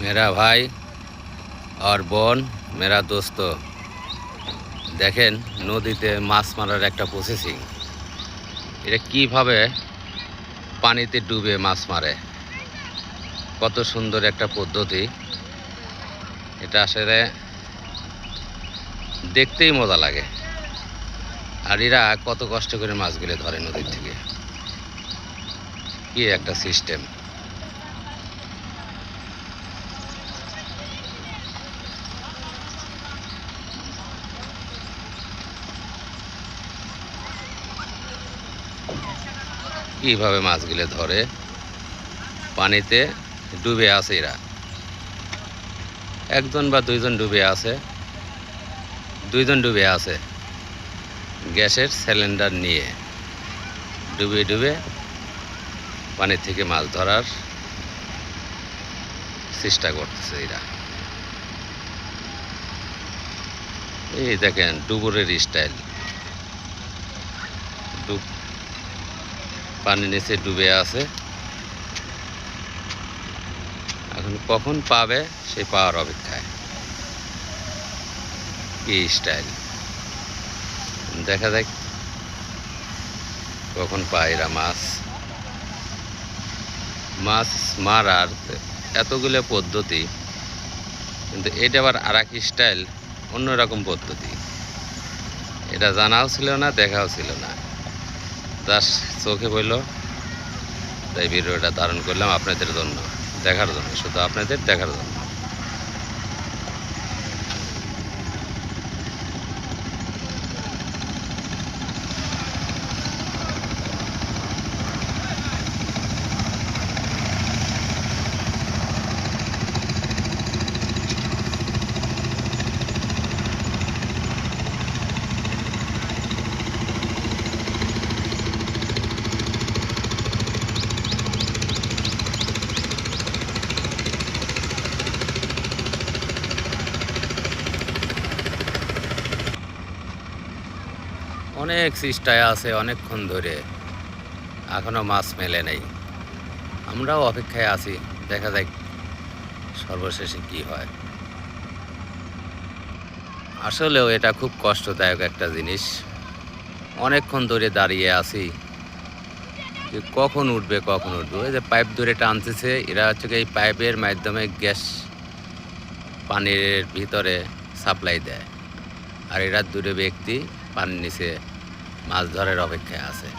मेरा भाई और বোন मेरा दोस्त দেখেন নদীতে মাছ মারার একটা প্রসেসিং। এটা কিভাবে পানিতে ডুবে মাছ মারে, কত সুন্দর একটা পদ্ধতি। এটা আসলে দেখতেই মজা লাগে। আর এরা কত কষ্ট করে মাছগুলো ধরে নদীর থেকে, কি একটা সিস্টেম। কিভাবে মাছগুলো ধরে, পানিতে ডুবে আছে এরা। একজন বা দুইজন ডুবে আছে, গ্যাসের সিলিন্ডার নিয়ে ডুবে ডুবে পানি থেকে মাছ ধরার চেষ্টা করতেছে এরা। এই দেখেন ডুবুরের স্টাইল, পানির নিচে ডুবে আছে। এখন কখন পাবে সেই পাওয়ার অপেক্ষায়। কি স্টাইল, দেখা যাক কখন পায় এরা মাছ মারার। এতগুলো পদ্ধতি, কিন্তু এটা আবার আর এক স্টাইল, অন্যরকম পদ্ধতি। এটা জানাও ছিল না, দেখাও ছিল না, জাস্ট চোখে বলল। তাই ভিডিওটা ধারণ করলাম আপনাদের জন্য, দেখার জন্য, শুধু আপনাদের দেখার জন্য। অনেক চেষ্টায় আছে, অনেকক্ষণ ধরে এখনো মাছ মেলে নেই। আমরাও অপেক্ষায় আছি, দেখা যাক সর্বশেষে কি হয়। আসলেও এটা খুব কষ্টদায়ক একটা জিনিস। অনেকক্ষণ ধরে দাঁড়িয়ে আছি যে কখন উঠবে। ওই যে পাইপ ধরে টানতেছে এরা, হচ্ছে এই পাইপের মাধ্যমে গ্যাস পানির ভিতরে সাপ্লাই দেয়। আর এরা দূরে ব্যক্তি পানির নিচে মাছ ধরার অপেক্ষায় আছে।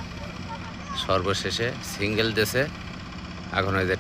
সর্বশেষে সিঙ্গেল দেশে এখন ওই যে